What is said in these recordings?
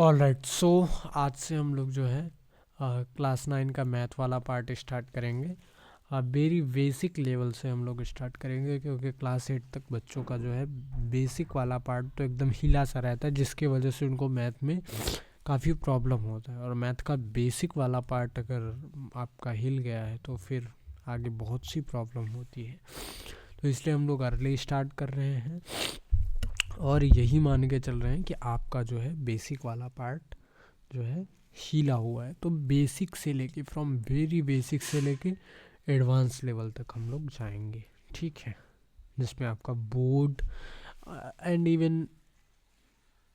All right, सो आज से हम लोग जो है क्लास 9 का मैथ वाला पार्ट स्टार्ट करेंगे। वेरी बेसिक लेवल से हम लोग स्टार्ट करेंगे, क्योंकि क्लास 8 तक बच्चों का जो है बेसिक वाला पार्ट तो एकदम हिला सा रहता है, जिसकी वजह से उनको मैथ में काफ़ी प्रॉब्लम होता है। और मैथ का बेसिक वाला पार्ट अगर आपका हिल गया है तो फिर आगे बहुत सी प्रॉब्लम होती है। तो इसलिए हम लोग अर्ली स्टार्ट कर रहे हैं और यही मान के चल रहे हैं कि आपका जो है बेसिक वाला पार्ट जो है हीला हुआ है। तो बेसिक से लेके फ्रॉम वेरी बेसिक से लेके एडवांस लेवल तक हम लोग जाएंगे, ठीक है, जिसमें आपका बोर्ड एंड इवन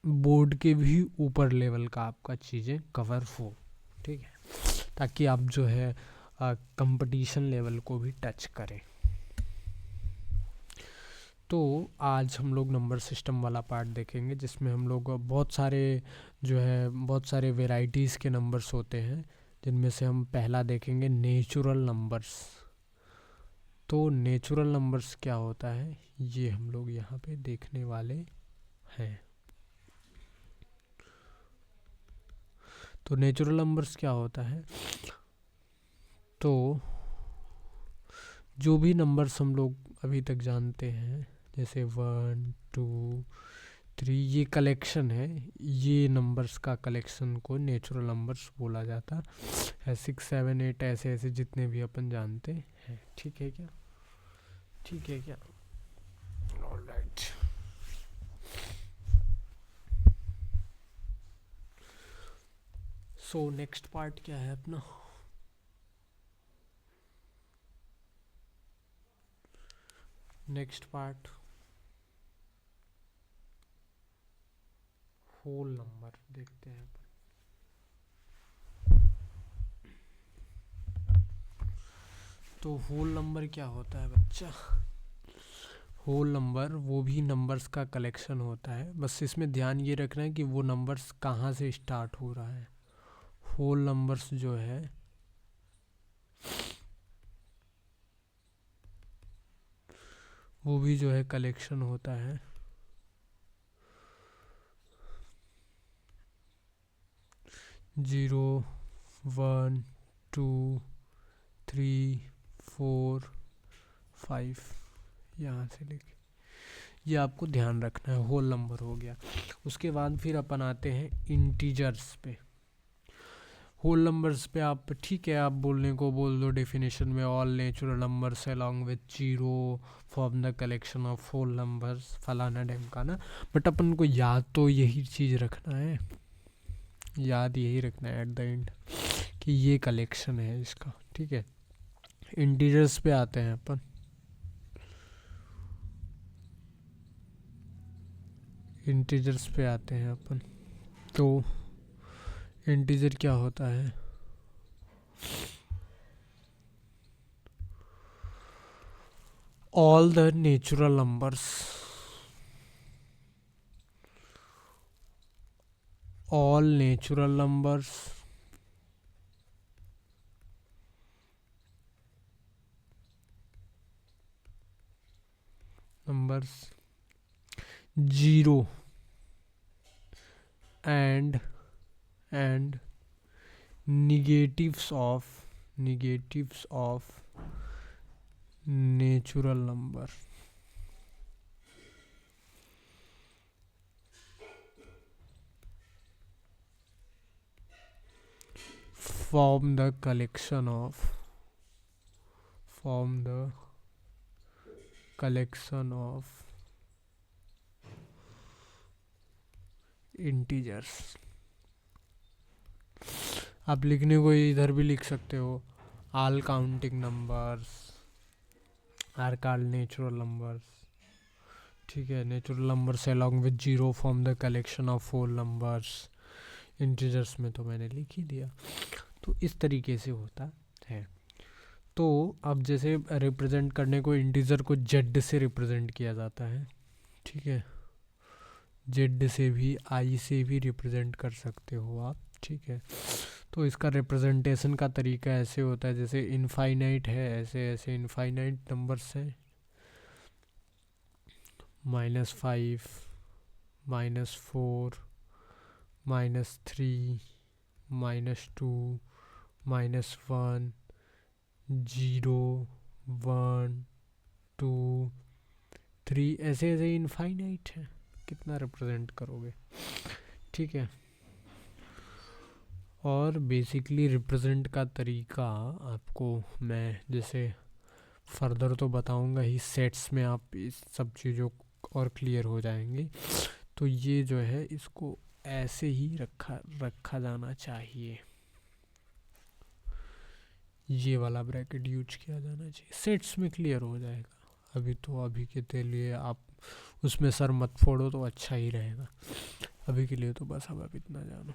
बोर्ड के भी ऊपर लेवल का आपका चीज़ें कवर हो, ठीक है, ताकि आप जो है कंपटीशन लेवल को भी टच करें। तो आज हम लोग नंबर सिस्टम वाला पार्ट देखेंगे, जिसमें हम लोग बहुत सारे वेराइटीज़ के नंबर्स होते हैं, जिनमें से हम पहला देखेंगे नेचुरल नंबर्स। तो नेचुरल नंबर्स क्या होता है ये हम लोग यहाँ पे देखने वाले हैं। तो नेचुरल नंबर्स क्या होता है, तो जो भी नंबर्स हम लोग अभी तक जानते हैं, जैसे 1 2 3, ये कलेक्शन है, ये नंबर्स का कलेक्शन को नेचुरल नंबर्स बोला जाता है। 6 7 8 ऐसे ऐसे जितने भी अपन जानते हैं, ठीक है क्या, ठीक है क्या, ऑलराइट। सो नेक्स्ट पार्ट क्या है अपना, नेक्स्ट पार्ट होल नंबर देखते हैं। तो होल नंबर क्या होता है बच्चा, होल नंबर वो भी नंबर्स का कलेक्शन होता है, बस इसमें ध्यान ये रखना है कि वो नंबर्स कहाँ से स्टार्ट हो रहा है। होल नंबर्स जो है वो भी जो है कलेक्शन होता है 0 1 2 3 4 5, यहाँ से लेके ये आपको ध्यान रखना है। होल नंबर हो गया। उसके बाद फिर अपन आते हैं इंटीजर्स पे। होल नंबर्स पे आप ठीक है, आप बोलने को बोल दो डेफिनेशन में, all natural numbers along with zero form the collection of whole numbers, फलाना ढमकाना। बट अपन को याद तो यही चीज़ रखना है, याद यही रखना है एट द एंड कि ये कलेक्शन है इसका, ठीक है। इंटीजर्स पे आते हैं अपन। इंटीजर्स पे आते हैं अपन। तो इंटीजर क्या होता है, all the natural numbers, all natural numbers numbers 0 and negatives of natural number form the collection of integers। आप लिखने को इधर भी लिख सकते हो, all counting numbers are called natural numbers, ठीक है। Natural numbers along with zero form the collection of whole numbers. Integers में तो मैंने लिख ही दिया। तो इस तरीके से होता है। तो अब जैसे रिप्रेजेंट करने को इंटीजर को जेड से रिप्रेजेंट किया जाता है, ठीक है, जेड से भी आई से भी रिप्रेजेंट कर सकते हो आप, ठीक है। तो इसका रिप्रेजेंटेशन का तरीका ऐसे होता है, जैसे इनफाइनाइट है, ऐसे ऐसे इनफाइनाइट नंबर्स हैं, -5 -4 -3 -2 -1 0 1 2 3 ऐसे ऐसे इनफाइनाइट है, कितना रिप्रेजेंट करोगे, ठीक है। और बेसिकली रिप्रेजेंट का तरीका आपको मैं जैसे फर्दर तो बताऊंगा ही, सेट्स में आप इस सब चीज़ों और क्लियर हो जाएंगे। तो ये जो है इसको ऐसे ही रखा जाना चाहिए, ये वाला ब्रैकेट यूज किया जाना चाहिए, सेट्स में क्लियर हो जाएगा। अभी के लिए आप उसमें सर मत फोड़ो तो अच्छा ही रहेगा, अभी के लिए तो बस अब आप इतना जानो।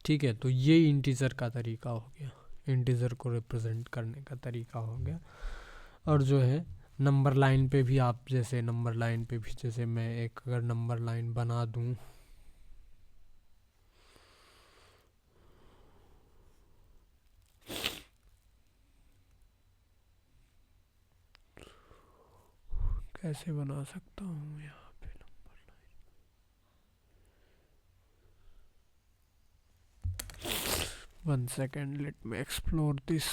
ठीक है, तो ये इंटीजर का तरीका हो गया, इंटीजर को रिप्रेजेंट करने का तरीका हो गया। और जो है नंबर लाइन पे भी आप, जैसे नंबर लाइन पे भी जैसे मैं एक अगर नंबर लाइन बना दूं, कैसे बना सकता हूँ यहाँ पे number line, 1 second, let me explore this.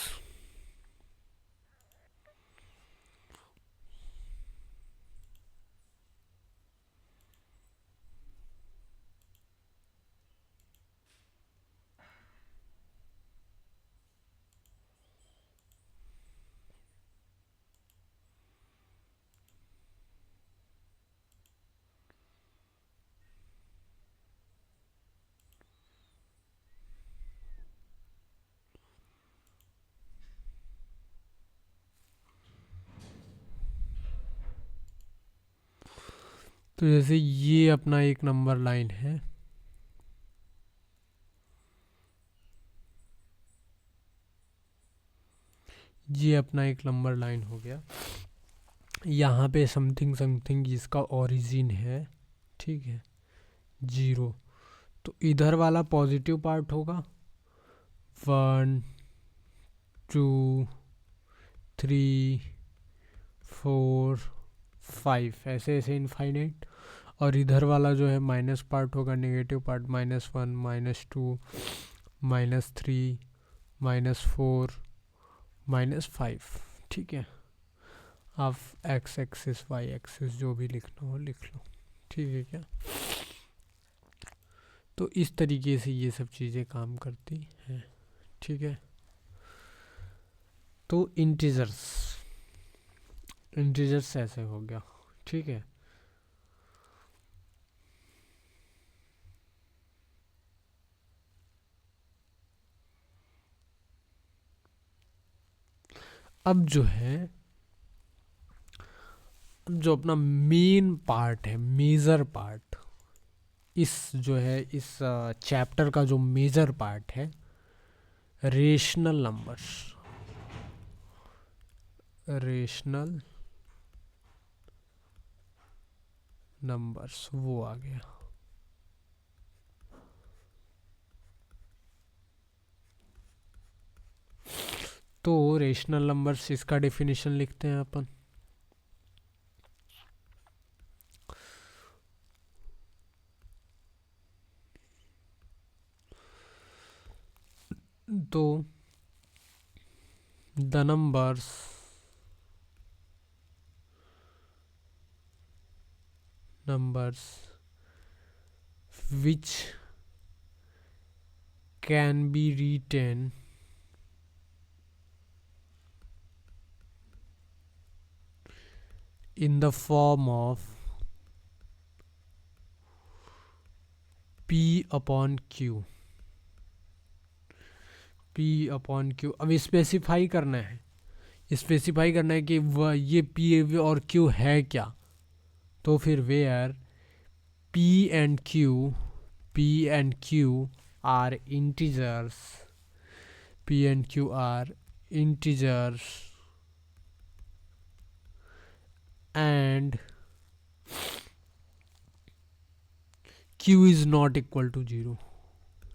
तो जैसे ये अपना एक नंबर लाइन है, ये अपना एक नंबर लाइन हो गया, यहाँ पे समथिंग समथिंग इसका ओरिजिन है, ठीक है, 0। तो इधर वाला पॉजिटिव पार्ट होगा, 1 2 3 4 5 ऐसे ऐसे इनफाइनाइट। और इधर वाला जो है माइनस पार्ट होगा, नेगेटिव पार्ट, -1 -2 -3 -4 -5, ठीक है। आप x एक्सिस y एक्सिस जो भी लिखना हो लिख लो, ठीक है क्या। तो इस तरीके से ये सब चीज़ें काम करती हैं, ठीक है। तो इंटीजर्स ऐसे हो गया, ठीक है। अब जो है, जो अपना मेन पार्ट है, मेजर पार्ट, इस जो है इस चैप्टर का जो मेजर पार्ट है, रेशनल नंबर्स वो आ गया। तो रेशनल नंबर्स, इसका डेफिनेशन लिखते हैं अपन। तो the numbers which can be written in the form of P upon Q। अब स्पेसिफाई करना है कि वह ये P और Q है क्या। तो फिर where P and Q are integers, and Q is not equal to 0।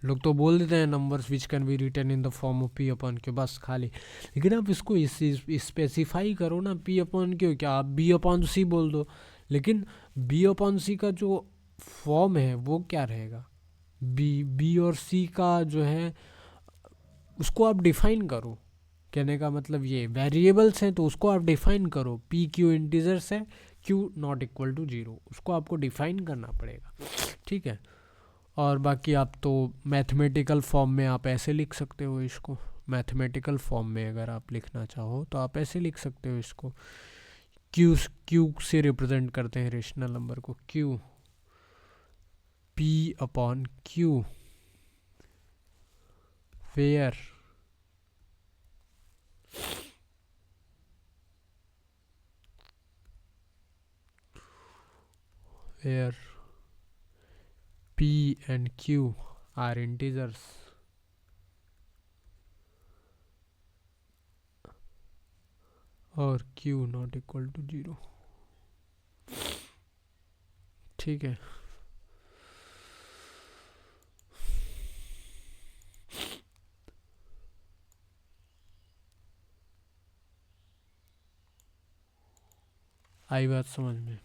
लोग तो बोल देते हैं numbers which can be written in the form of P upon Q, बस खाली। लेकिन आप इसको स्पेसिफाई करो ना, P अपॉन Q, क्या आप B अपॉन C बोल दो, लेकिन बी अपॉन सी का जो फॉर्म है वो क्या रहेगा, बी और सी का जो है उसको आप डिफाइन करो। कहने का मतलब ये वेरिएबल्स हैं तो उसको आप डिफाइन करो, पी क्यू इंटीजर्स है, Q not equal to zero, उसको आपको डिफाइन करना पड़ेगा, ठीक है। और बाकी आप तो मैथमेटिकल फॉर्म में आप ऐसे लिख सकते हो इसको, मैथमेटिकल फॉर्म में अगर आप लिखना चाहो तो आप ऐसे लिख सकते हो इसको, क्यू क्यू से रिप्रेजेंट करते हैं रेशनल नंबर को, Q P upon Q where where p and q are integers और q not equal to zero, ठीक है। आई बात समझ में?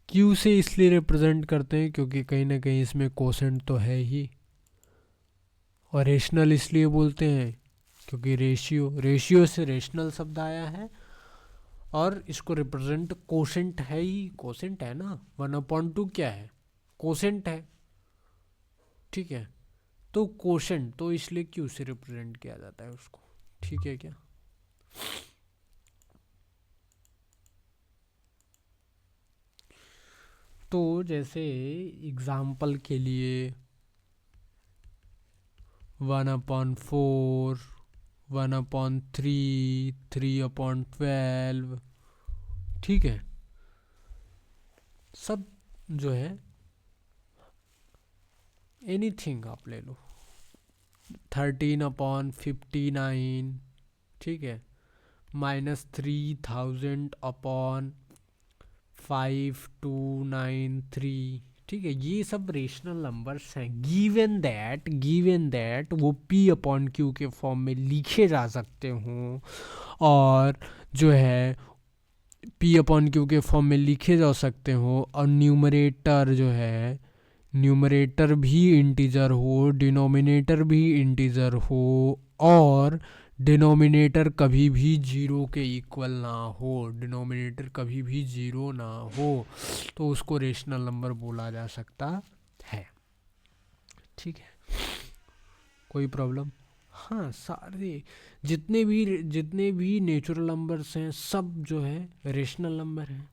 क्यू से इसलिए रिप्रेजेंट करते हैं क्योंकि कहीं ना कहीं इसमें कोसेंट तो है ही, और रेशनल इसलिए बोलते हैं क्योंकि रेशियो, रेशियो से रेशनल शब्द आया है, और इसको रिप्रेजेंट कोसेंट है ही, कोसेंट है ना, 1/2 क्या है, कोसेंट है, ठीक है। तो कोसेंट तो इसलिए क्यू से रिप्रेजेंट किया जाता है उसको, ठीक है क्या। तो जैसे एग्जाम्पल के लिए 1/4, 1/3, 3/12, ठीक है, सब जो है एनीथिंग आप ले लो, 13/59, ठीक है, -3000/5293, ठीक है। ये सब रेशनल नंबर्स हैं, गिवन दैट वो p अपॉन क्यू के फॉर्म में लिखे जा सकते हों, और जो है p अपॉन क्यू के फॉर्म में लिखे जा सकते हो, और न्यूमरेटर जो है, न्यूमरेटर भी इंटीजर हो, डिनोमिनेटर भी इंटीजर हो, और डिनोमिनेटर कभी भी जीरो के इक्वल ना हो, डिनोमिनेटर कभी भी जीरो ना हो, तो उसको रेशनल नंबर बोला जा सकता है, ठीक है। कोई प्रॉब्लम? हाँ, सारे जितने भी नेचुरल नंबर्स हैं सब जो है रेशनल नंबर हैं,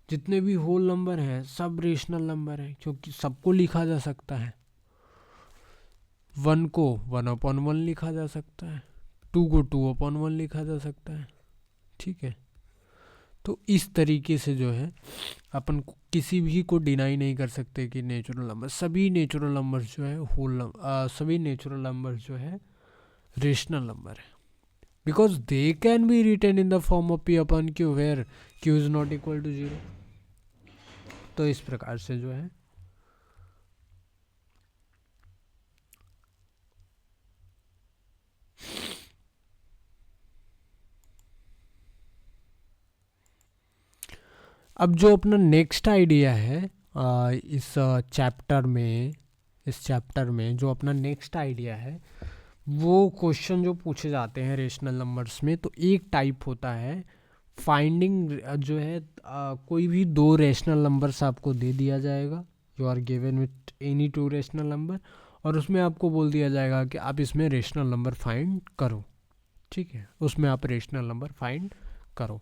जितने भी होल नंबर हैं सब रेशनल नंबर हैं, क्योंकि सबको लिखा जा सकता है। 1 को 1/1 लिखा जा सकता है, 2 को 2/1 लिखा जा सकता है, ठीक है। तो इस तरीके से जो है अपन किसी भी को डिनाई नहीं कर सकते कि नेचुरल नंबर, सभी नेचुरल नंबर्स जो है सभी नेचुरल नंबर्स जो है रेशनल नंबर है, because they can be written in the form of p upon Q where Q is not equal to zero. तो इस प्रकार से जो है अब जो अपना नेक्स्ट आइडिया है इस चैप्टर में जो अपना नेक्स्ट आइडिया है, वो क्वेश्चन जो पूछे जाते हैं रेशनल नंबर्स में, तो एक टाइप होता है फाइंडिंग, जो है कोई भी दो रेशनल नंबर्स आपको दे दिया जाएगा, you are given with any two rational number, और उसमें आपको बोल दिया जाएगा कि आप इसमें रेशनल नंबर फाइंड करो, ठीक है, उसमें आप रेशनल नंबर फाइंड करो।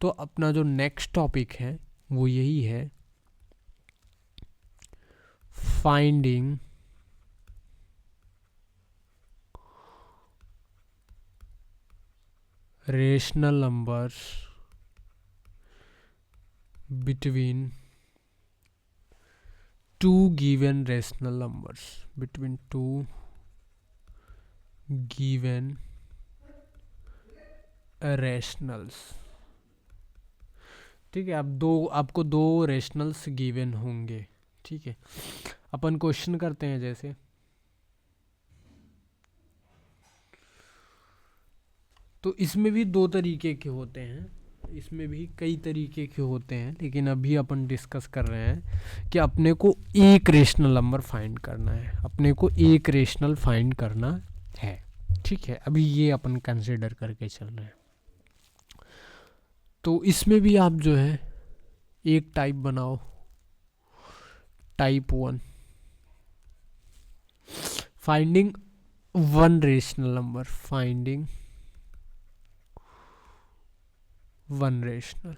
तो अपना जो नेक्स्ट टॉपिक है वो यही है, finding rational numbers between two given rational numbers, between two given rationals. ठीक है, अब आपको दो रेशनल्स गिवन होंगे। ठीक है, अपन क्वेश्चन करते हैं। जैसे तो इसमें भी दो तरीके के होते हैं, इसमें भी कई तरीके के होते हैं, लेकिन अभी अपन डिस्कस कर रहे हैं कि अपने को एक रेशनल नंबर फाइंड करना है, अपने को एक रेशनल फाइंड करना है। ठीक है, अभी ये अपन कंसिडर करके चल रहे हैं। तो इसमें भी आप जो है एक टाइप बनाओ, type 1, finding one rational number, finding one rational.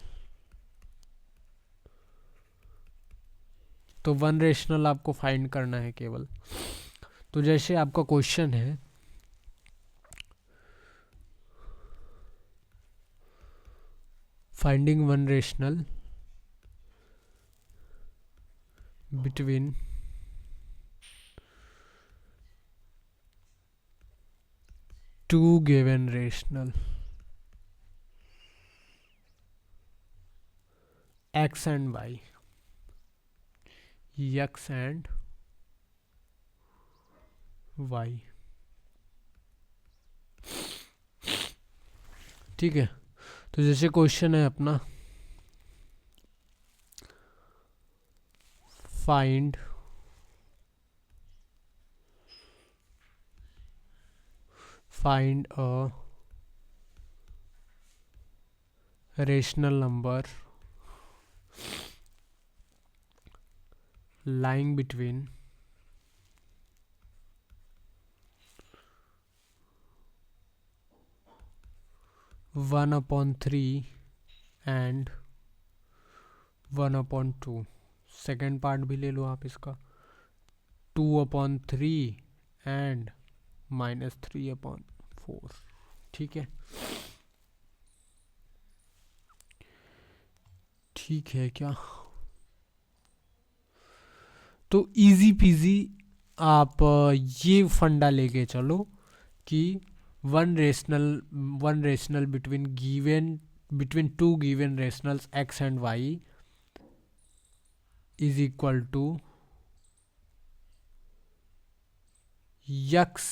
तो वन रेशनल आपको फाइंड करना है केवल। तो जैसे आपका क्वेश्चन है, finding one rational between two given rational x and y, x and y। ठीक है, तो जैसे क्वेश्चन है अपना, find a rational number lying between 1/3 and 1/2। Second part भी ले लो आप इसका, 2/3 एंड -3/4। ठीक है, ठीक है क्या? तो इजी पीजी आप ये फंडा लेके चलो कि one rational between two given rationals x and y is equal to x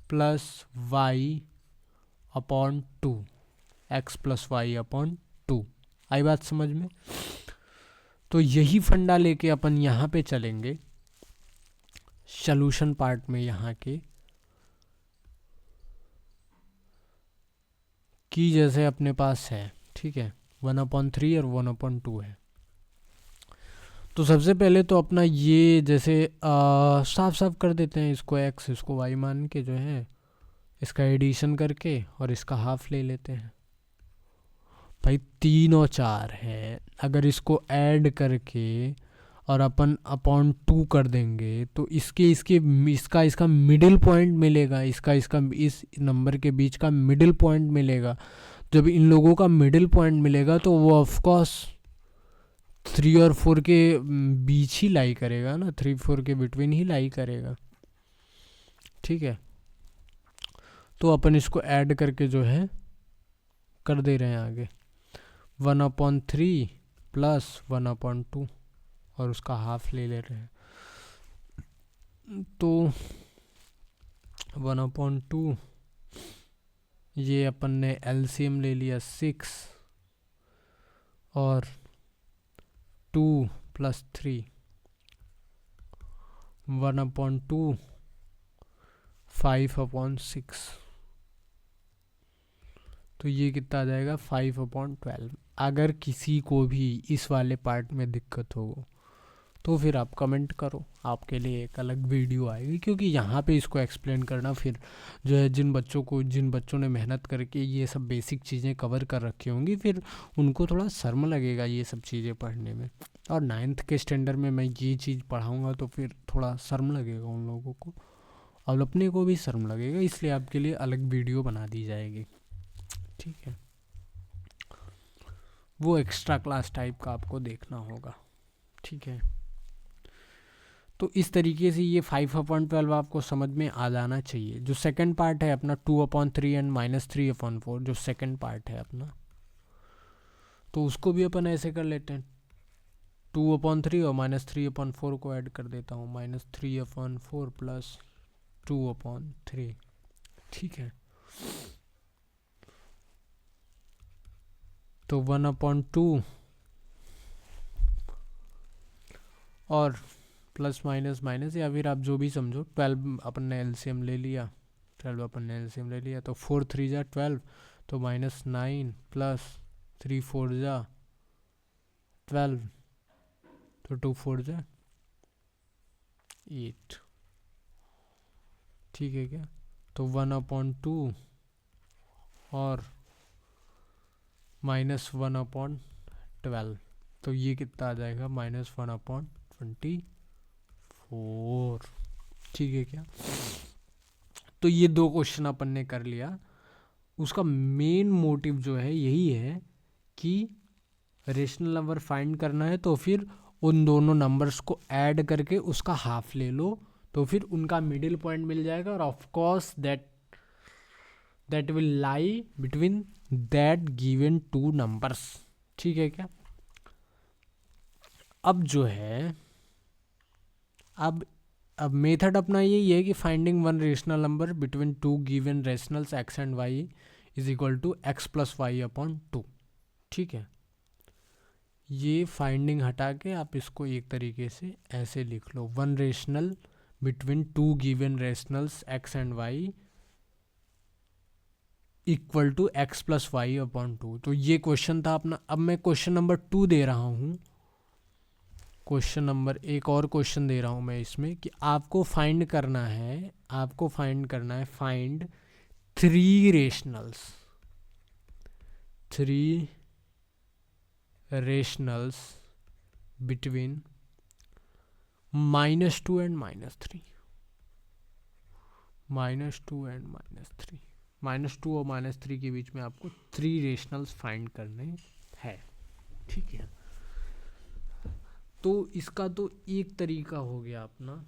plus y upon 2, x plus y upon 2। आई बात समझ में? तो यही फंडा लेके अपन यहाँ पे चलेंगे सॉल्यूशन पार्ट में, यहाँ के कि जैसे अपने पास है, ठीक है, 1/3 और 1/2 है। तो सबसे पहले तो अपना ये जैसे साफ साफ कर देते हैं, इसको x इसको y मान के जो है इसका एडिशन करके और इसका हाफ ले लेते हैं। भाई 3 और 4 है, अगर इसको ऐड करके और अपन अपॉन 2 कर देंगे तो इसका मिडिल पॉइंट मिलेगा, इसका इस नंबर के बीच का मिडिल पॉइंट मिलेगा। जब इन लोगों का मिडिल पॉइंट मिलेगा तो वो ऑफकोर्स 3 और 4 के बीच ही लाई करेगा ना, 3-4 के बिटवीन ही लाई करेगा। ठीक है, तो अपन इसको ऐड करके जो है कर दे रहे हैं आगे, 1/3 प्लस 1/2 और उसका हाफ ले रहे हैं। तो 1/2 ये अपन ने एलसीएम ले लिया 6 और 2 + 3, 1/2 5/6। तो ये कितना आ जाएगा 5/12। अगर किसी को भी इस वाले पार्ट में दिक्कत हो तो फिर आप कमेंट करो, आपके लिए एक अलग वीडियो आएगी, क्योंकि यहाँ पे इसको एक्सप्लेन करना फिर जो है जिन बच्चों ने मेहनत करके ये सब बेसिक चीज़ें कवर कर रखी होंगी, फिर उनको थोड़ा शर्म लगेगा ये सब चीज़ें पढ़ने में। और 9th के स्टैंडर्ड में मैं ये चीज़ पढ़ाऊँगा तो फिर थोड़ा शर्म लगेगा उन लोगों को, और अपने को भी शर्म लगेगा, इसलिए आपके लिए अलग वीडियो बना दी जाएगी। ठीक है, वो एक्स्ट्रा क्लास टाइप का आपको देखना होगा। ठीक है, तो इस तरीके से ये 5/12 आपको समझ में आ जाना चाहिए। जो सेकंड पार्ट है अपना 2/3 एंड -3/4, जो सेकंड पार्ट है अपना, तो उसको भी अपन ऐसे कर लेते हैं। 2/3 और -3/4 को ऐड कर देता हूँ, -3/4 प्लस 2/3, ठीक है। तो 1/2 और प्लस माइनस माइनस, या फिर आप जो भी समझो, 12 अपन ने एलसीएम ले लिया, 12 अपन ने एलसीएम ले लिया, तो 4 3 जा 12, तो -9 प्लस 3 4 जा 12, तो 2 4 जा 8, ठीक है क्या। तो 1/2 और -1/12, तो ये कितना आ जाएगा, -1/24, ठीक है क्या। तो ये दो क्वेश्चन अपन ने कर लिया। उसका मेन मोटिव जो है यही है कि रेशनल नंबर फाइंड करना है, तो फिर उन दोनों नंबर्स को ऐड करके उसका हाफ ले लो, तो फिर उनका मिडिल पॉइंट मिल जाएगा, और of course that will lie between that given two numbers, ठीक है क्या। अब जो है, अब मेथड अपना यही है कि finding one rational number between two given rationals x and y is equal to x + y/2, ठीक है। ये फाइंडिंग हटा के आप इसको एक तरीके से ऐसे लिख लो, one rational between two given rationals x and y equal to x + y/2। तो ये क्वेश्चन था अपना। अब मैं क्वेश्चन नंबर 2 दे रहा हूँ, क्वेश्चन नंबर एक और क्वेश्चन दे रहा हूँ मैं इसमें, कि आपको फाइंड करना है, find 3 rationals between -2 and -3, -2 and -3, -2 और -3 के बीच में आपको 3 रेशनल्स फाइंड करने हैं, ठीक है। तो इसका तो एक तरीका हो गया अपना,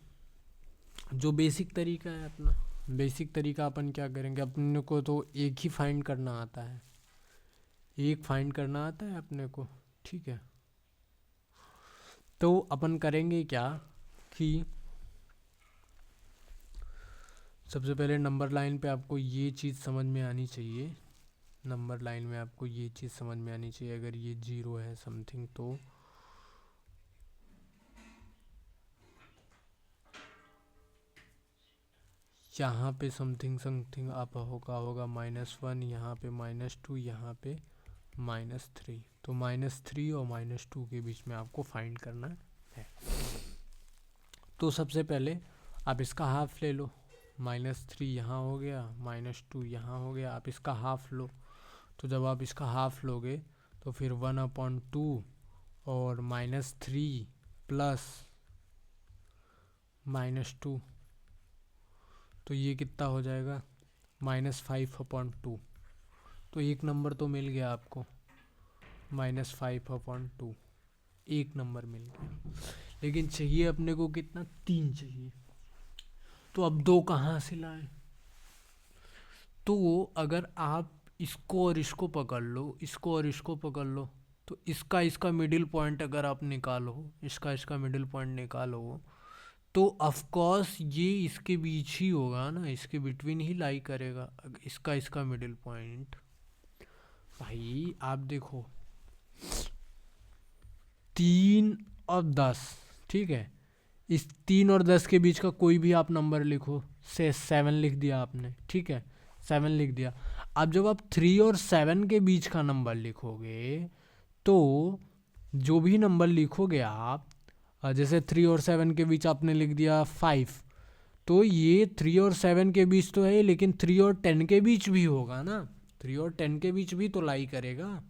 जो बेसिक तरीका है अपना। बेसिक तरीका अपन क्या करेंगे, अपने को तो एक ही फाइंड करना आता है, एक फाइंड करना आता है अपने को, ठीक है। तो अपन करेंगे क्या कि सबसे पहले नंबर लाइन पे आपको ये चीज़ समझ में आनी चाहिए, नंबर लाइन में आपको ये चीज़ समझ में आनी चाहिए, अगर ये 0 है समथिंग, तो यहाँ पे समथिंग आप होगा -1, यहाँ पे -2, यहाँ पे -3, तो -3 और -2 के बीच में आपको फाइंड करना है। तो सबसे पहले आप इसका हाफ ले लो, -3 यहाँ हो गया, -2 यहाँ हो गया, आप इसका हाफ लो। तो जब आप इसका हाफ लोगे तो फिर 1/2 और -3 प्लस -2, तो ये कितना हो जाएगा, -5/2। तो एक नंबर तो मिल गया आपको, -5/2, एक नंबर मिल गया। लेकिन चाहिए अपने को कितना, 3 चाहिए। तो अब 2 कहाँ से लाएं। तो अगर आप इसको और इसको पकड़ लो, इसको और इसको पकड़ लो, तो इसका मिडिल पॉइंट अगर आप निकालो, इसका मिडिल पॉइंट निकालो, तो ऑफ कोर्स ये इसके बीच ही होगा ना, इसके बिटवीन ही लाई करेगा इसका मिडिल पॉइंट। भाई आप देखो 3 और 10, ठीक है, इस 3 और 10 के बीच का कोई भी आप नंबर लिखो, से 7 लिख दिया आपने, ठीक है, 7 लिख दिया। अब जब आप 3 और 7 के बीच का नंबर लिखोगे, तो जो भी नंबर लिखोगे आप, जैसे 3 और 7 के बीच आपने लिख दिया 5, तो ये 3 और 7 के बीच तो है, लेकिन 3 और 10 के बीच भी होगा ना, 3 और 10 के बीच भी तो लाई करेगा।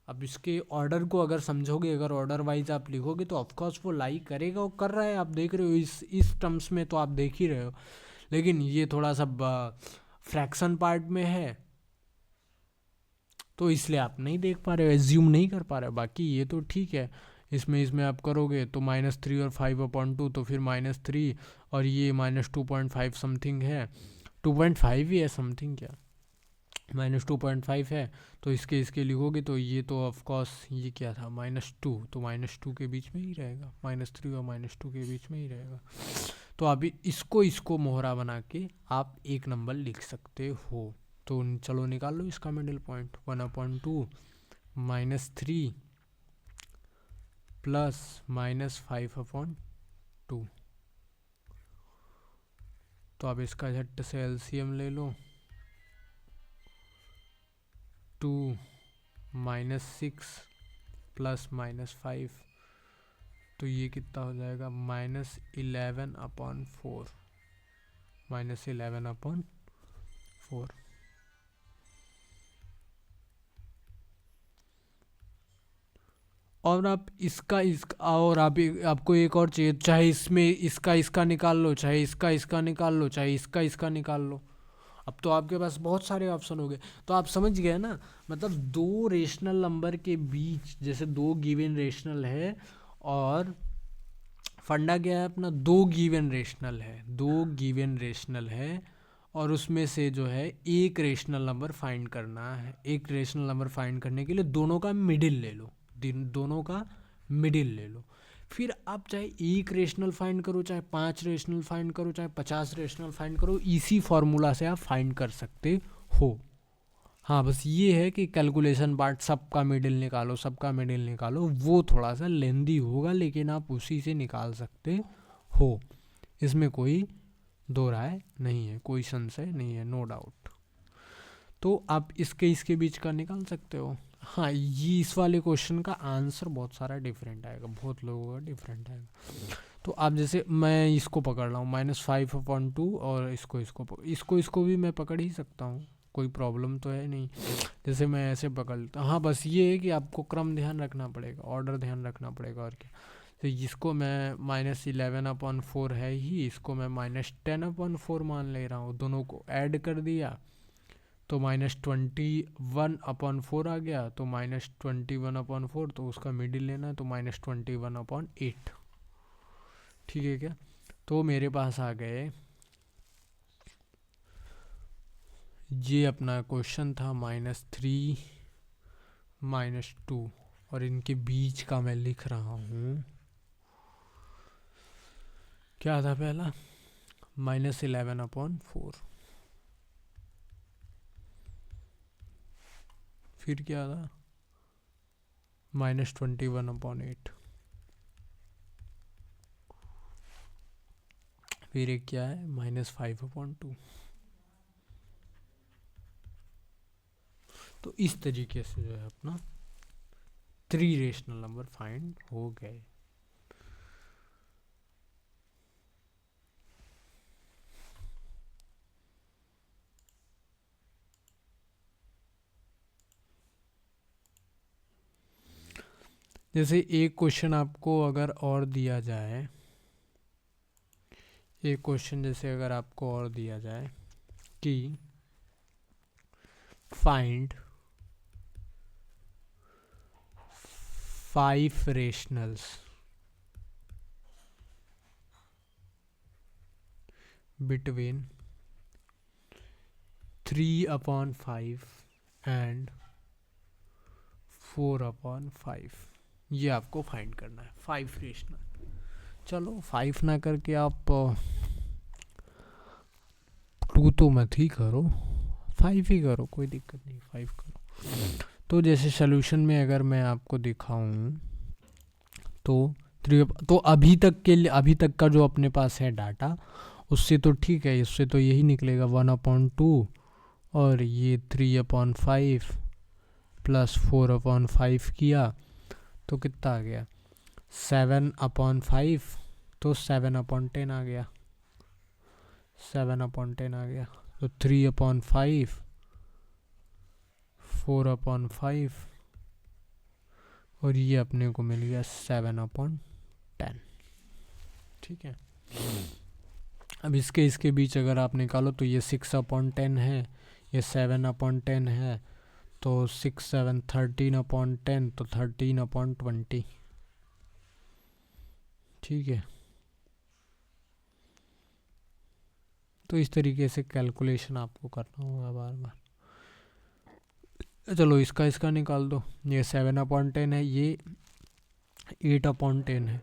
अब इसके ऑर्डर को अगर समझोगे, अगर ऑर्डर वाइज आप लिखोगे, तो ऑफकोर्स वो लाई करेगा, वो कर रहा है, आप देख रहे हो, इस टर्म्स में तो आप देख ही रहे हो। लेकिन ये थोड़ा सा फ्रैक्शन पार्ट में है, तो इसलिए आप नहीं देख पा रहे हो, एज्यूम नहीं कर पा रहे हो। बाकी ये तो ठीक है, इसमें इसमें आप करोगे तो -3 और 5/2, तो फिर -3 और ये -2.5 समथिंग है, 2.5 ही है समथिंग, क्या -2.5 है। तो इसके इसके लिखोगे तो ये तो ऑफ कोर्स ये क्या था -2, तो -2 के बीच में ही रहेगा, -3 और -2 के बीच में ही रहेगा। तो अभी इसको इसको मोहरा बना के आप एक नंबर लिख सकते हो। तो चलो निकाल लो इसका मिडिल पॉइंट, 1/2 -3 प्लस -5/2। तो अब इसका झट से एलसीएम ले लो, 2 -6 प्लस -5, तो ये कितना हो जाएगा -11/4, -11/4। और आप इसका और आप आपको एक और चाहिए, चाहे इसमें इसका इसका निकाल लो, चाहे इसका इसका निकाल लो, चाहे इसका इसका निकाल लो। अब तो आपके पास बहुत सारे ऑप्शन हो गए। तो आप समझ गए ना, मतलब दो रेशनल नंबर के बीच, जैसे दो गिवन रेशनल है और फंडा क्या है अपना, दो गिवन रेशनल है और उसमें से जो है एक रेशनल नंबर फाइंड करना है। एक रेशनल नंबर फाइंड करने के लिए दोनों का मिडिल ले लो, दोनों का मिडिल ले लो। फिर आप चाहे एक रेशनल फाइंड करो, चाहे 5 रेशनल फाइंड करो, चाहे 50 रेशनल फाइंड करो, इसी फॉर्मूला से आप फाइंड कर सकते हो। हाँ, बस ये है कि कैलकुलेशन पार्ट सबका मिडिल निकालो, सबका मिडिल निकालो, वो थोड़ा सा लेंदी होगा, लेकिन आप उसी से निकाल सकते हो, इसमें कोई दो राय नहीं है, कोई संशय नहीं है, नो डाउट। तो आप इसके इसके बीच का निकाल सकते हो। हाँ, ये इस वाले क्वेश्चन का आंसर बहुत सारा डिफरेंट आएगा, बहुत लोगों का डिफरेंट आएगा। तो आप जैसे मैं इसको पकड़ रहा हूँ -5/2 और इसको भी मैं पकड़ ही सकता हूँ, कोई प्रॉब्लम तो है नहीं। जैसे मैं ऐसे पकड़ लेता हूँ। हाँ, बस ये है कि आपको क्रम ध्यान रखना पड़ेगा, ऑर्डर ध्यान रखना पड़ेगा, और क्या। तो इसको मैं -11/4 है ही, इसको मैं -10/4 मान ले रहा हूँ, दोनों को ऐड कर दिया तो -21/4 आ गया। तो -21/4, तो उसका मिडिल लेना है, तो -21/8। ठीक है क्या। तो मेरे पास आ गए, ये अपना क्वेश्चन था -3 -2 और इनके बीच का मैं लिख रहा हूँ, क्या था पहला, -11/4, फिर क्या था -21/8, फिर एक क्या है -5/2। तो इस तरीके से जो है अपना 3 रेशनल नंबर फाइंड हो गए। जैसे एक क्वेश्चन आपको अगर और दिया जाए, एक क्वेश्चन जैसे अगर आपको और दिया जाए कि फाइंड 5 रेशनल्स बिटवीन 3/5 एंड 4/5, ये आपको फाइंड करना है 5 रेशनल। चलो 5 ना करके आप 2 तो मत ही करो, 5 ही करो, कोई दिक्कत नहीं, 5 करो। तो जैसे सोल्यूशन में अगर मैं आपको दिखाऊं तो तो अभी तक का जो अपने पास है डाटा, उससे तो ठीक है, इससे तो यही निकलेगा 1/2 और ये 3/5 प्लस 4/5 किया तो कितना आ गया 7/5, तो 7/10 आ गया, 7/10 आ गया। तो 3/5 4/5 और ये अपने को मिल गया 7/10। ठीक है। अब इसके बीच अगर आप निकालो तो ये 6/10 है, ये 7/10 है, तो 6 7 13/10, तो 13/20। ठीक है। तो इस तरीके से कैलकुलेशन आपको करना होगा बार बार। चलो इसका निकाल दो। ये 7/10 है, ये 8/10 है,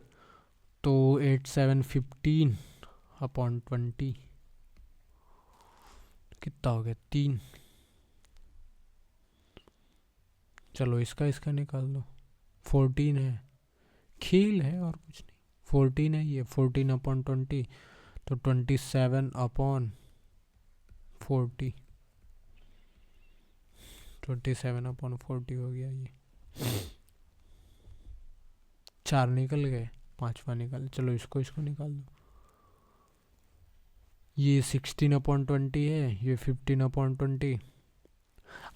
तो 8 7 15/20 कितना हो गया 3। चलो इसका निकाल दो। 14 है, खेल है और कुछ नहीं। 14 है ये, 14/20 तो 27/40, 27/40 हो गया ये। 4 निकल गए, 5वां निकल। चलो इसको निकाल दो। ये 16/20 है, ये 15/20।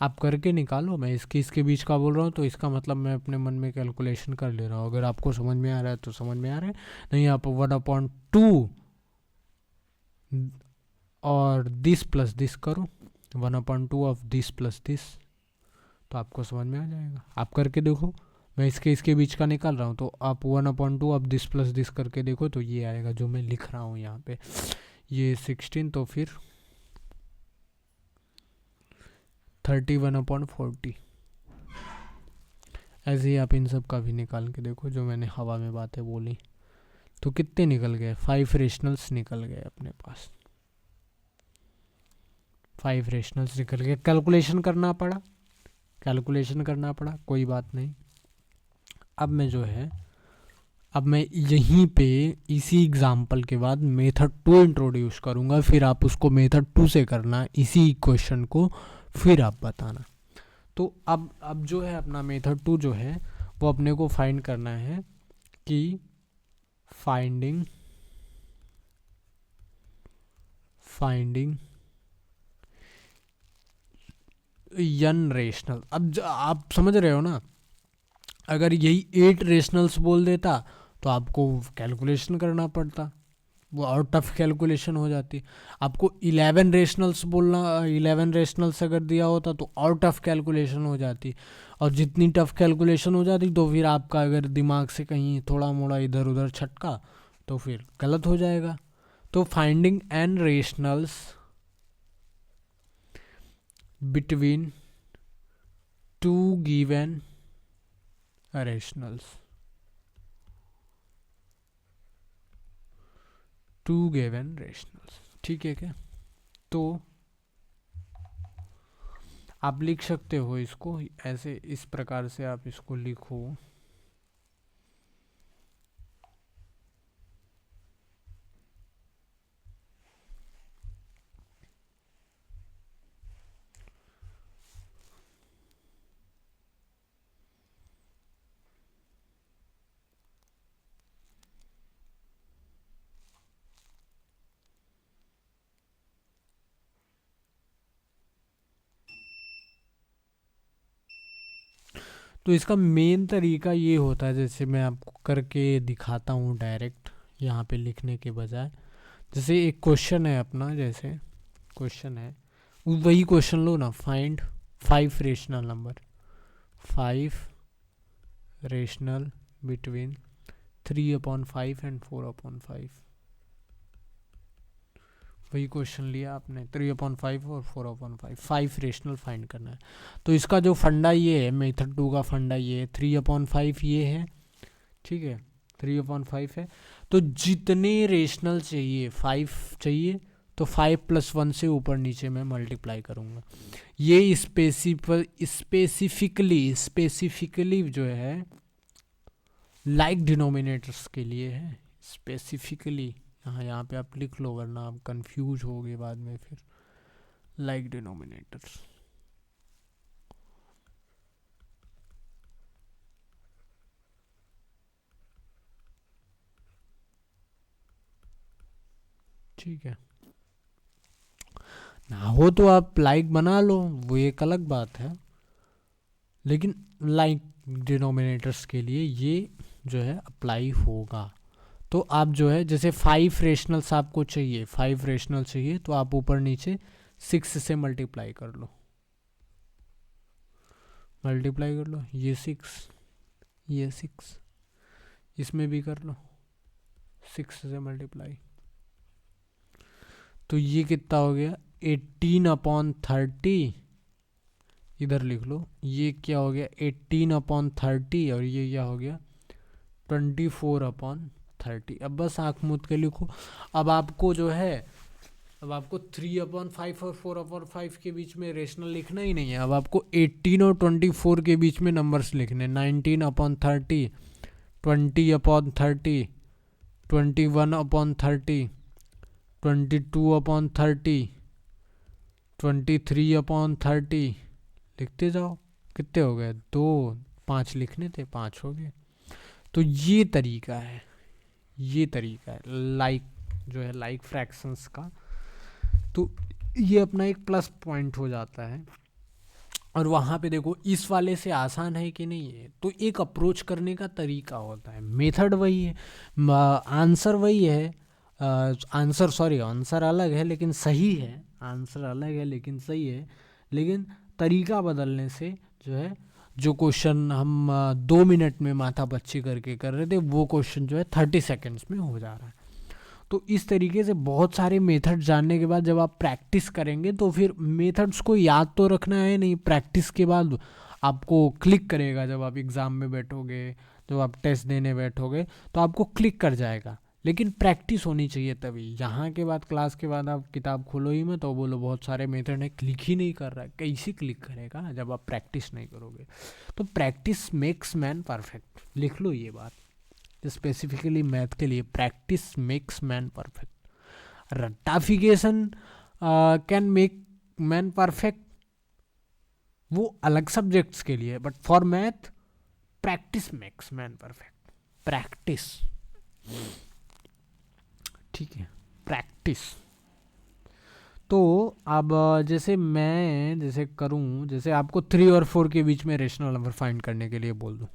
आप करके निकालो, मैं इसके बीच का बोल रहा हूँ, तो इसका मतलब मैं अपने मन में कैलकुलेशन कर ले रहा हूँ। अगर आपको समझ में आ रहा है तो समझ में आ रहा है, नहीं आप 1/2 और दिस प्लस दिस करो, 1/2 ऑफ दिस प्लस दिस, तो आपको समझ में आ जाएगा। आप करके देखो, मैं इसके बीच का निकाल रहा हूँ, तो आप 1/2 ऑफ दिस प्लस दिस करके देखो, तो ये आएगा जो मैं लिख रहा हूँ यहाँ पे। ये 16, तो फिर 31/40। ऐसे ही आप इन सब का भी निकाल के देखो, जो मैंने हवा में बातें बोली। तो कितने निकल गए? 5 रेशनल्स निकल गए अपने पास। 5 रेशनल्स निकल गए। कैलकुलेशन करना पड़ा, कोई बात नहीं। अब मैं यहीं पे इसी एग्जाम्पल के बाद मेथड 2 इंट्रोड्यूस करूँगा, फिर आप उसको मेथड 2 से करना, इसी क्वेश्चन को फिर आप बताना। तो अब जो है अपना मेथड 2 जो है वो अपने को फाइंड करना है कि फाइंडिंग n रेशनल। अब आप समझ रहे हो ना, अगर यही 8 रेशनल्स बोल देता तो आपको कैलकुलेशन करना पड़ता, वो और टफ कैलकुलेशन हो जाती। आपको 11 रेशनल्स बोलना, 11 रेशनल्स अगर दिया होता तो और टफ कैलकुलेशन हो जाती, और जितनी टफ कैलकुलेशन हो जाती तो फिर आपका अगर दिमाग से कहीं थोड़ा मोड़ा इधर उधर छटका तो फिर गलत हो जाएगा। तो finding n rationals between 2 given rationals, 2 given rationals, ठीक है क्या? तो आप लिख सकते हो इसको ऐसे, इस प्रकार से आप इसको लिखो। तो इसका मेन तरीका ये होता है, जैसे मैं आपको करके दिखाता हूँ डायरेक्ट यहाँ पे लिखने के बजाय। जैसे एक क्वेश्चन है अपना, जैसे क्वेश्चन है, वही क्वेश्चन लो ना, find 5 rational number, 5 rational between 3/5 and 4/5। वही क्वेश्चन लिया आपने, 3/5 और 4/5, 5 रेशनल फाइंड करना है। तो इसका जो फंडा ये है, मेथड 2 का फंडा ये है, 3/5 ये है, ठीक है, 3/5 है। तो जितने रेशनल चाहिए, 5 चाहिए, तो 5 + 1 से ऊपर नीचे मैं मल्टीप्लाई करूँगा। ये स्पेसिफिकली जो है लाइक डिनोमिनेटर्स के लिए है, स्पेसिफिकली। यहाँ पे आप लिख लो, वरना आप कंफ्यूज होगे बाद में फिर। लाइक डिनोमिनेटर्स, ठीक है ना, हो तो आप लाइक बना लो, वो एक अलग बात है, लेकिन लाइक डिनोमिनेटर्स के लिए ये जो है अप्लाई होगा। तो आप जो है, जैसे 5 रेशनल्स आपको चाहिए, 5 रेशनल चाहिए, तो आप ऊपर नीचे 6 से मल्टीप्लाई कर लो, ये 6, ये 6, इसमें भी कर लो, 6 से मल्टीप्लाई, तो ये कितना हो गया 18/30, इधर लिख लो, ये क्या हो गया 18/30 और ये क्या हो गया 24/30। अब बस आँख मूंद के लिखो। अब आपको जो है, अब आपको 3/5 और 4/5 के बीच में रेशनल लिखना ही नहीं है, अब आपको 18 और 24 के बीच में नंबर्स लिखने, 19/30, 20/30, 21/30, 22/30, 23/30, लिखते जाओ। कितने हो गए, 2, 5 लिखने थे, 5 हो गए। तो ये तरीका है, ये तरीका है लाइक जो है लाइक फ्रैक्शंस का। तो ये अपना एक प्लस पॉइंट हो जाता है। और वहाँ पे देखो इस वाले से आसान है कि नहीं है, तो एक अप्रोच करने का तरीका होता है, मेथड वही है, आंसर वही है, आंसर अलग है लेकिन सही है, आंसर अलग है लेकिन सही है, लेकिन तरीका बदलने से जो है, जो क्वेश्चन हम 2 मिनट में माथा पच्ची करके कर रहे थे, वो क्वेश्चन जो है 30 सेकेंड्स में हो जा रहा है। तो इस तरीके से बहुत सारे मेथड जानने के बाद जब आप प्रैक्टिस करेंगे तो फिर मेथड्स को याद तो रखना है नहीं, प्रैक्टिस के बाद आपको क्लिक करेगा। जब आप एग्ज़ाम में बैठोगे, जब आप टेस्ट देने बैठोगे तो आपको क्लिक कर जाएगा, लेकिन प्रैक्टिस होनी चाहिए तभी। यहाँ के बाद क्लास के बाद आप किताब खोलो ही मत तो बोलो बहुत सारे मेथड है, क्लिक ही नहीं कर रहा है, कैसे क्लिक करेगा जब आप प्रैक्टिस नहीं करोगे। तो प्रैक्टिस मेक्स मैन परफेक्ट, लिख लो ये बात, स्पेसिफिकली मैथ के लिए, प्रैक्टिस मेक्स मैन परफेक्ट। रट्टाफिकेशन कैन मेक मैन परफेक्ट, वो अलग सब्जेक्ट्स के लिए, but for math practice makes man perfect. Practice, ठीक है, प्रैक्टिस। तो अब जैसे मैं जैसे करूं, जैसे आपको 3 और 4 के बीच में रेशनल नंबर फाइंड करने के लिए बोल दूं,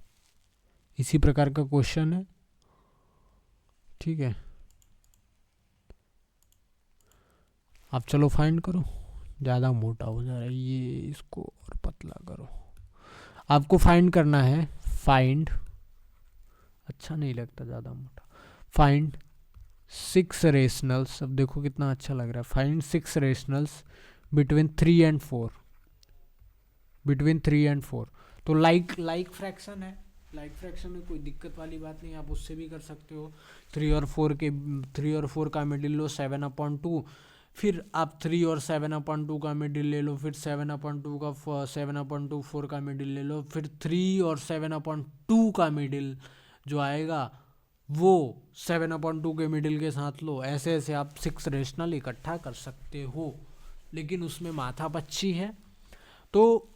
इसी प्रकार का क्वेश्चन है, ठीक है। आप चलो फाइंड करो, ज़्यादा मोटा हो जा रहा है ये, इसको और पतला करो। आपको फाइंड करना है, फाइंड, अच्छा नहीं लगता ज़्यादा मोटा, फाइंड 6 रेशनल्स। अब देखो कितना अच्छा लग रहा है, find 6 rationals between 3 and 4, between 3 and 4। तो लाइक फ्रैक्शन है, लाइक फ्रैक्शन में कोई दिक्कत वाली बात नहीं, आप उससे भी कर सकते हो। 3 और 4 का मिडिल लो 7/2, फिर आप 3 और 7/2 का मिडिल ले लो, फिर 7/2 का 7/2 4 का मिडिल ले लो, फिर 3 और 7/2 का मिडिल जो आएगा वो 7/2 के मिडिल के साथ लो। ऐसे ऐसे आप 6 रेशनल इकट्ठा कर सकते हो, लेकिन उसमें माथा पच्ची है। तो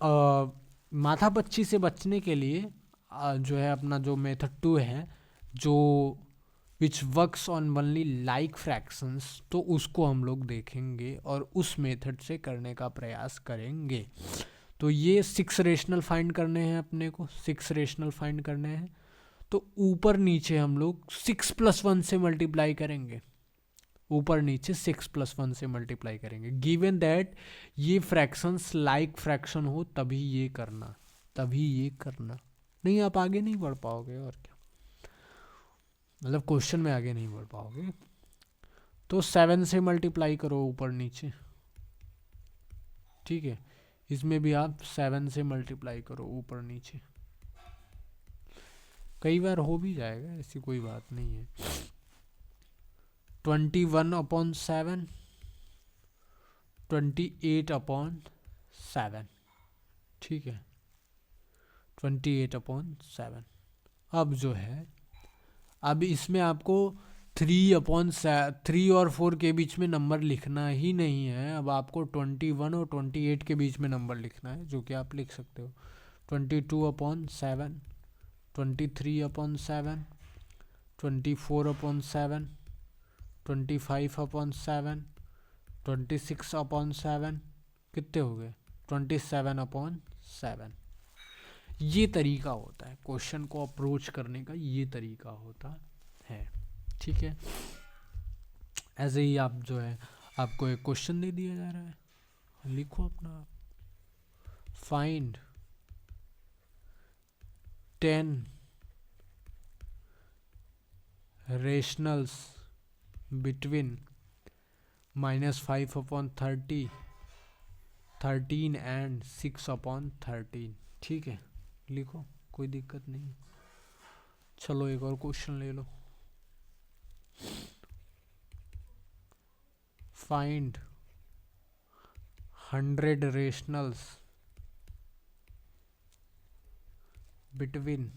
माथा पच्ची से बचने के लिए जो है अपना जो मेथड 2 है, जो which works on only like fractions, तो उसको हम लोग देखेंगे और उस मेथड से करने का प्रयास करेंगे। तो ये 6 रेशनल फाइंड करने हैं अपने को, 6 रेशनल फाइंड करने हैं। तो ऊपर नीचे हम लोग 6+1 से मल्टीप्लाई करेंगे, ऊपर नीचे 6+1 से मल्टीप्लाई करेंगे। गिवन दैट ये फ्रैक्शंस लाइक फ्रैक्शन हो तभी ये करना, तभी ये करना, नहीं आप आगे नहीं बढ़ पाओगे। और क्या मतलब क्वेश्चन में आगे नहीं बढ़ पाओगे। तो 7 से मल्टीप्लाई करो ऊपर नीचे, ठीक है। इसमें भी आप 7 से मल्टीप्लाई करो ऊपर नीचे, कई बार हो भी जाएगा, ऐसी कोई बात नहीं है। 21/7, 28/7, ठीक है, 28/7। अब जो है, अब इसमें आपको 3 और 4 के बीच में नंबर लिखना ही नहीं है, अब आपको 21 और 28 के बीच में नंबर लिखना है, जो कि आप लिख सकते हो। 22/7, 23/7, 24/7, 25/7, 26/7, कितने हो गए 27/7। ये तरीका होता है क्वेश्चन को अप्रोच करने का, ये तरीका होता है, ठीक है। ऐसे ही आप जो है, आपको एक क्वेश्चन दे दिया जा रहा है, लिखो अपना, फाइंड 10 रेशनल्स बिटवीन -5/30, 13 एंड 6/13। ठीक है, लिखो, कोई दिक्कत नहीं। चलो एक और क्वेश्चन ले लो। Find 100 rationals between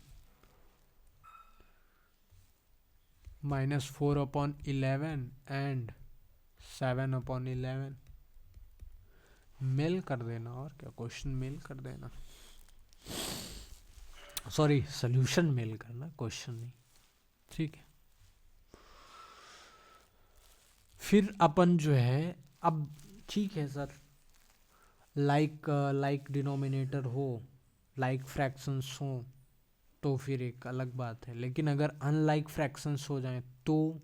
-4/11 and 7/11। Mail कर देना, और क्या, क्वेश्चन मेल कर देना, सॉरी सोल्यूशन मेल करना, क्वेश्चन नहीं। ठीक है, फिर अपन जो है, अब ठीक है सर, लाइक डिनोमिनेटर हो, लाइक फ्रैक्शंस हो तो फिर एक अलग बात है, लेकिन अगर अनलाइक फ्रैक्शंस हो जाएं तो,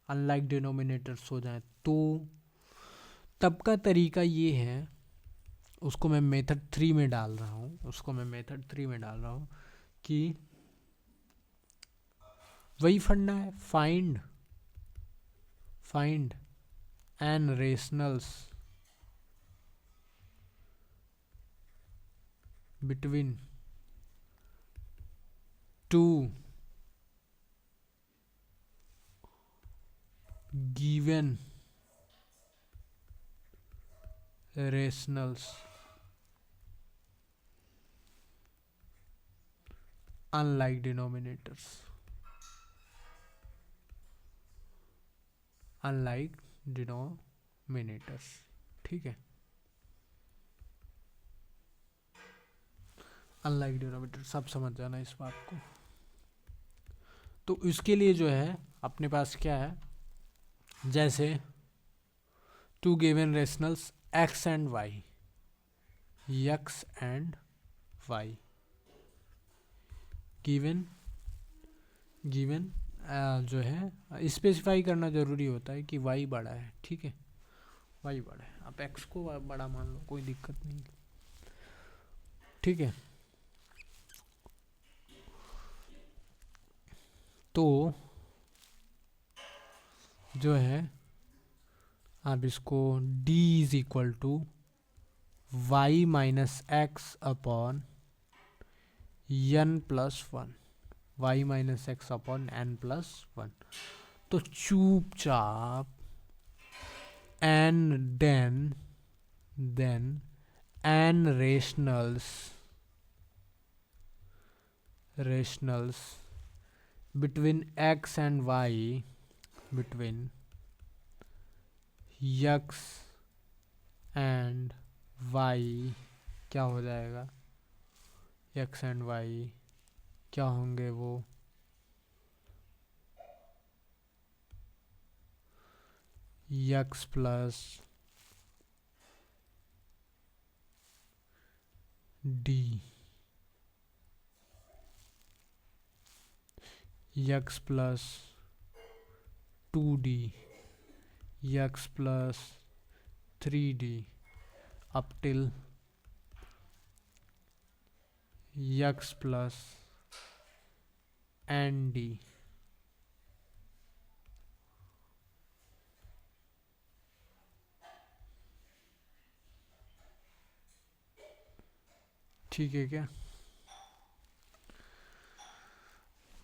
अनलाइक डिनोमिनेटर्स हो जाएं तो तब का तरीका ये है, उसको मैं मेथड 3 में डाल रहा हूँ, कि वही फंडा है, find n rationals between 2 given rationals unlike denominators. ठीक है, अनलाइक डिनोमिनेटर, सब समझ जाना इस बात को। तो इसके लिए जो है अपने पास क्या है, जैसे 2 given rationals x and y, given जो है स्पेसिफाई करना जरूरी होता है कि y बड़ा है। ठीक है, y बड़ा है, आप x को बड़ा मान लो, कोई दिक्कत नहीं। ठीक है, तो जो है आप इसको d is equal to y minus x upon n plus 1, y minus x upon n plus 1। तो चुपचाप and then n rationals between x and y, between x and y क्या हो जाएगा, x एंड y क्या होंगे वो, x plus d, x plus 2d, x plus 3d up till x plus nd। ठीक है क्या,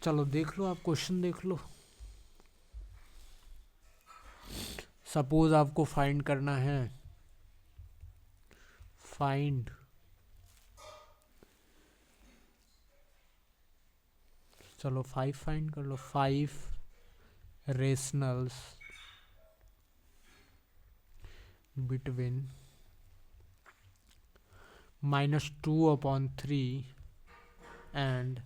चलो देख लो, आप क्वेश्चन देख लो। सपोज आपको फाइंड करना है, फाइंड चलो 5 फाइंड कर लो, 5 रेशनल्स बिटवीन -2/3 एंड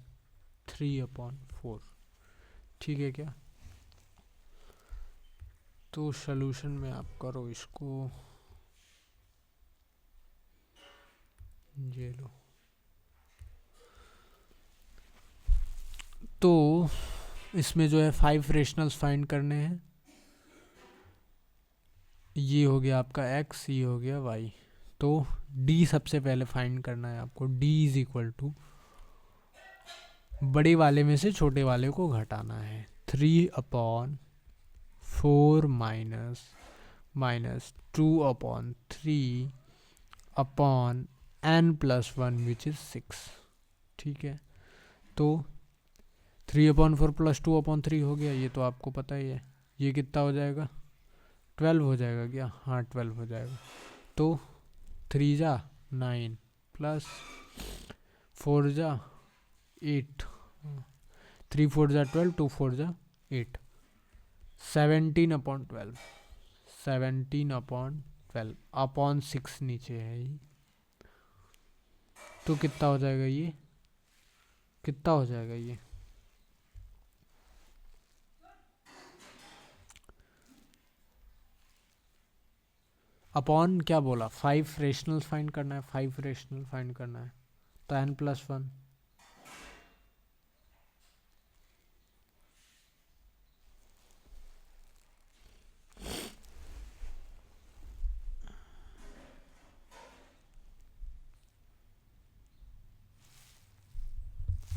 3/4। ठीक है क्या, तो सॉल्यूशन में आप करो इसको, ये लो। तो इसमें जो है 5 रेशनल्स फाइंड करने हैं, ये हो गया आपका x, ये हो गया y। तो d सबसे पहले फाइंड करना है आपको, d इज इक्वल टू बड़े वाले में से छोटे वाले को घटाना है। 3/4 minus 2/3 upon n+1 which is 6। ठीक है, तो 3/4 + 2/3 हो गया, ये तो आपको पता ही है। ये कितना हो जाएगा, 12 हो जाएगा क्या? हाँ 12 हो जाएगा। तो 3 जा 9 प्लस 4 जा 8, 3 4 जा 12, 2 4 जा 8, 17/12, 17/12 अपॉन 6 नीचे है ये। तो कितना हो जाएगा ये, कितना हो जाएगा ये? अपॉन क्या बोला, 5 रेशनल फाइंड करना है, 5 रेशनल फाइंड करना है, तो n+1।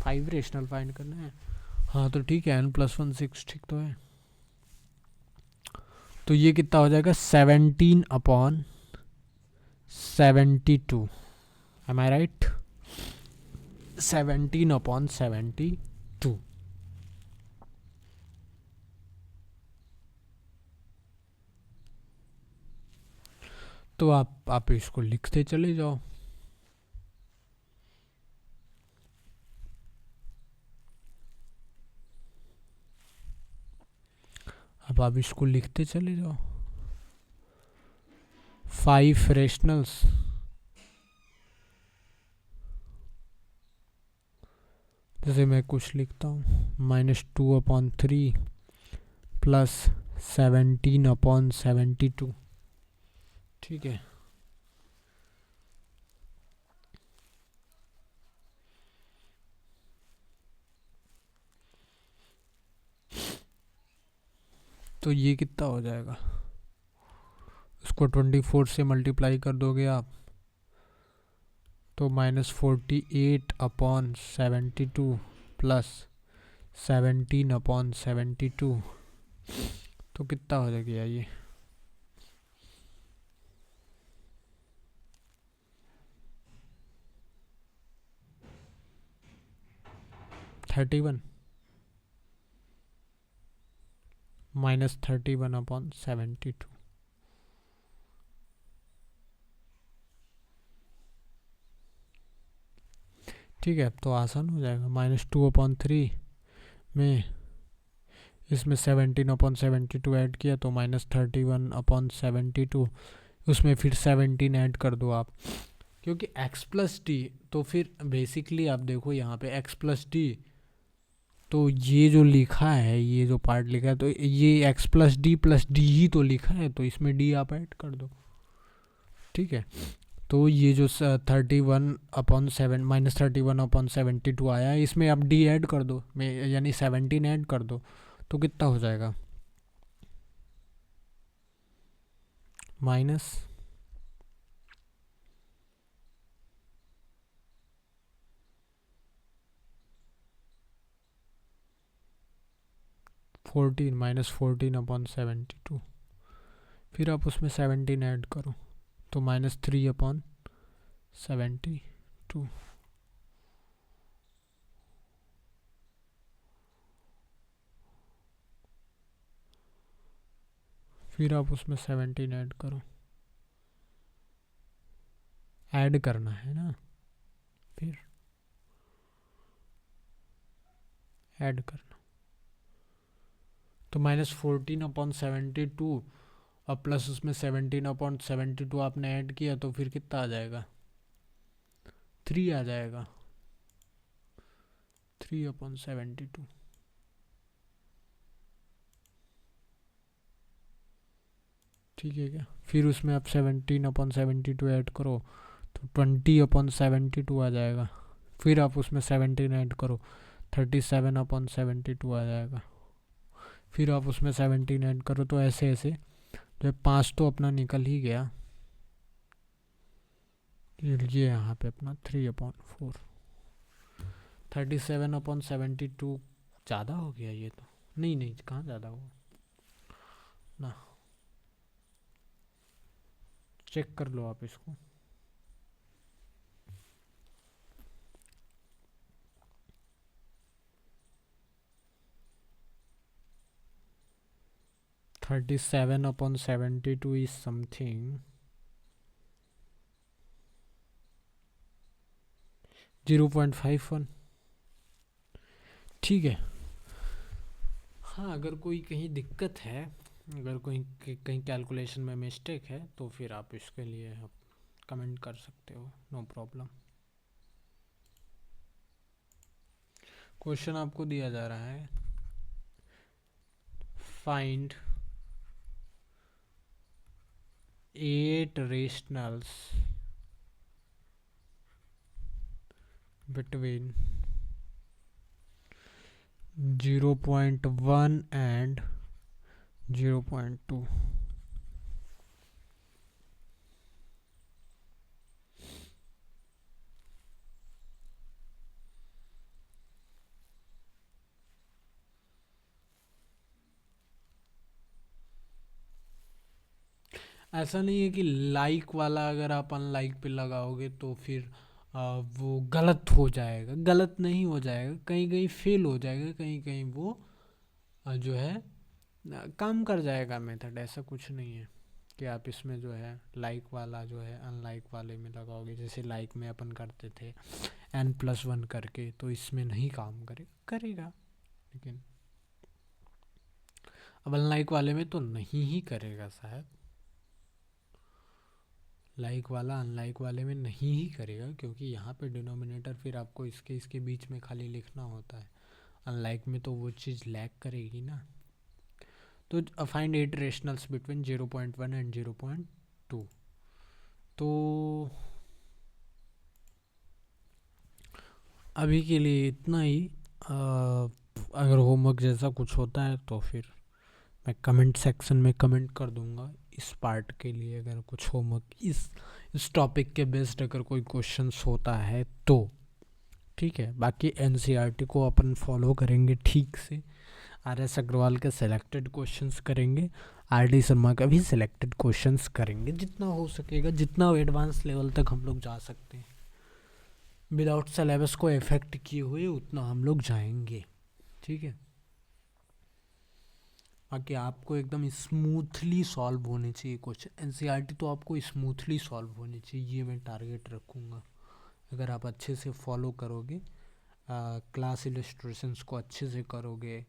फाइव रेशनल फाइंड करना है, हाँ तो ठीक है, n+1 6 ठीक तो है। तो ये कितना हो जाएगा, 17/72, एम आई राइट? 17/72। तो आप इसको लिखते चले जाओ। अब आप इसको लिखते चले जाओ, 5 रेशनल्स जैसे मैं कुछ लिखता हूँ, -2/3 प्लस 17/72। ठीक है, तो ये कितना हो जाएगा, उसको 24 से मल्टीप्लाई कर दोगे आप तो -48/72 प्लस 17/72, तो कितना हो जाएगा ये, -31/72। ठीक है, अब तो आसान हो जाएगा। -2/3 में इसमें 17/72 ऐड किया तो -31/72, उसमें फिर 17 ऐड कर दो आप, क्योंकि x+d, तो फिर बेसिकली आप देखो यहाँ पे x+d, तो ये जो लिखा है, ये जो पार्ट लिखा है, तो ये x+d+d ही तो लिखा है, तो इसमें d आप ऐड कर दो। ठीक है, तो ये जो 31/72 आया है, इसमें आप डी ऐड कर दो, यानी 17 ऐड कर दो, तो कितना हो जाएगा, -14 -14/72। फिर आप उसमें 17 ऐड करो तो -3/72। फिर आप उसमें 17 ऐड करो, ऐड करना है ना, फिर ऐड करना, तो -14/72 और प्लस उसमें 17/72 आपने ऐड किया, तो फिर कितना आ जाएगा, 3 आ जाएगा, 3/72। ठीक है क्या, फिर उसमें आप 17/72 ऐड करो तो 20/72 आ जाएगा, फिर आप उसमें 17 ऐड करो 37/72 आ जाएगा, फिर आप उसमें 17 ऐड करो, तो ऐसे ऐसे जो 5 तो अपना निकल ही गया, ये यहाँ पे अपना 3/4, 37/72 ज़्यादा हो गया ये तो, नहीं नहीं, कहाँ ज़्यादा हुआ ना, चेक कर लो आप इसको। Thirty seven upon 72 is something 0.51। ठीक है। हाँ, अगर कोई कहीं दिक्कत है, अगर कोई कहीं कैलकुलेशन में मिस्टेक है तो फिर आप इसके लिए आप कमेंट कर सकते हो, नो प्रॉब्लम। क्वेश्चन आपको दिया जा रहा है, फाइंड 8 रेशनल्स between 0.1 and 0.2। ऐसा नहीं है कि लाइक वाला अगर आप अनलाइक पे लगाओगे तो फिर वो गलत हो जाएगा, गलत नहीं हो जाएगा, कहीं कहीं फेल हो जाएगा, कहीं कहीं वो जो है काम कर जाएगा मेथड। ऐसा कुछ नहीं है कि आप इसमें जो है लाइक वाला जो है अनलाइक वाले में लगाओगे, जैसे लाइक में अपन करते थे n+1 करके, तो इसमें नहीं काम करेगा। लेकिन अब अनलाइक वाले में तो नहीं ही करेगा शायद, लाइक वाला अनलाइक वाले में नहीं ही करेगा, क्योंकि यहाँ पे डिनोमिनेटर फिर आपको इसके इसके बीच में खाली लिखना होता है। अनलाइक में तो वो चीज़ लैग करेगी ना। तो फाइंड 8 रेशनल्स बिटवीन 0.1 एंड 0.2। तो अभी के लिए इतना ही। अगर होमवर्क जैसा कुछ होता है तो फिर मैं कमेंट सेक्शन में कमेंट कर दूंगा इस पार्ट के लिए। अगर कुछ होमवर्क इस टॉपिक के बेस्ड अगर कोई क्वेश्चंस होता है तो ठीक है। बाकी एनसीईआरटी को अपन फॉलो करेंगे ठीक से, आर.एस. अग्रवाल के सिलेक्टेड क्वेश्चंस करेंगे, आर.डी. शर्मा का भी सिलेक्टेड क्वेश्चंस करेंगे, जितना हो सकेगा, जितना एडवांस लेवल तक हम लोग जा सकते हैं विदाउट सिलेबस को इफेक्ट किए हुए, उतना हम लोग जाएंगे। ठीक है। बाकी आपको एकदम स्मूथली सॉल्व होने चाहिए क्वेश्चन, एनसीईआरटी तो आपको स्मूथली सॉल्व होनी चाहिए, ये मैं टारगेट रखूँगा। अगर आप अच्छे से फॉलो करोगे, क्लास इलस्ट्रेशंस को अच्छे से करोगे,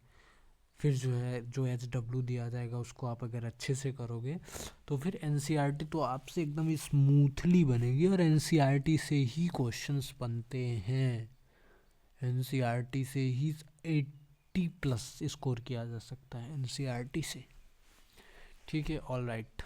फिर जो है जो HW दिया जाएगा उसको आप अगर अच्छे से करोगे, तो फिर एनसीईआरटी तो आपसे एकदम स्मूथली बनेगी। और एनसीईआरटी से ही क्वेश्चंस बनते हैं, एनसीईआरटी से ही 80+ स्कोर किया जा सकता है एनसीईआरटी से। ठीक है, ऑल राइट।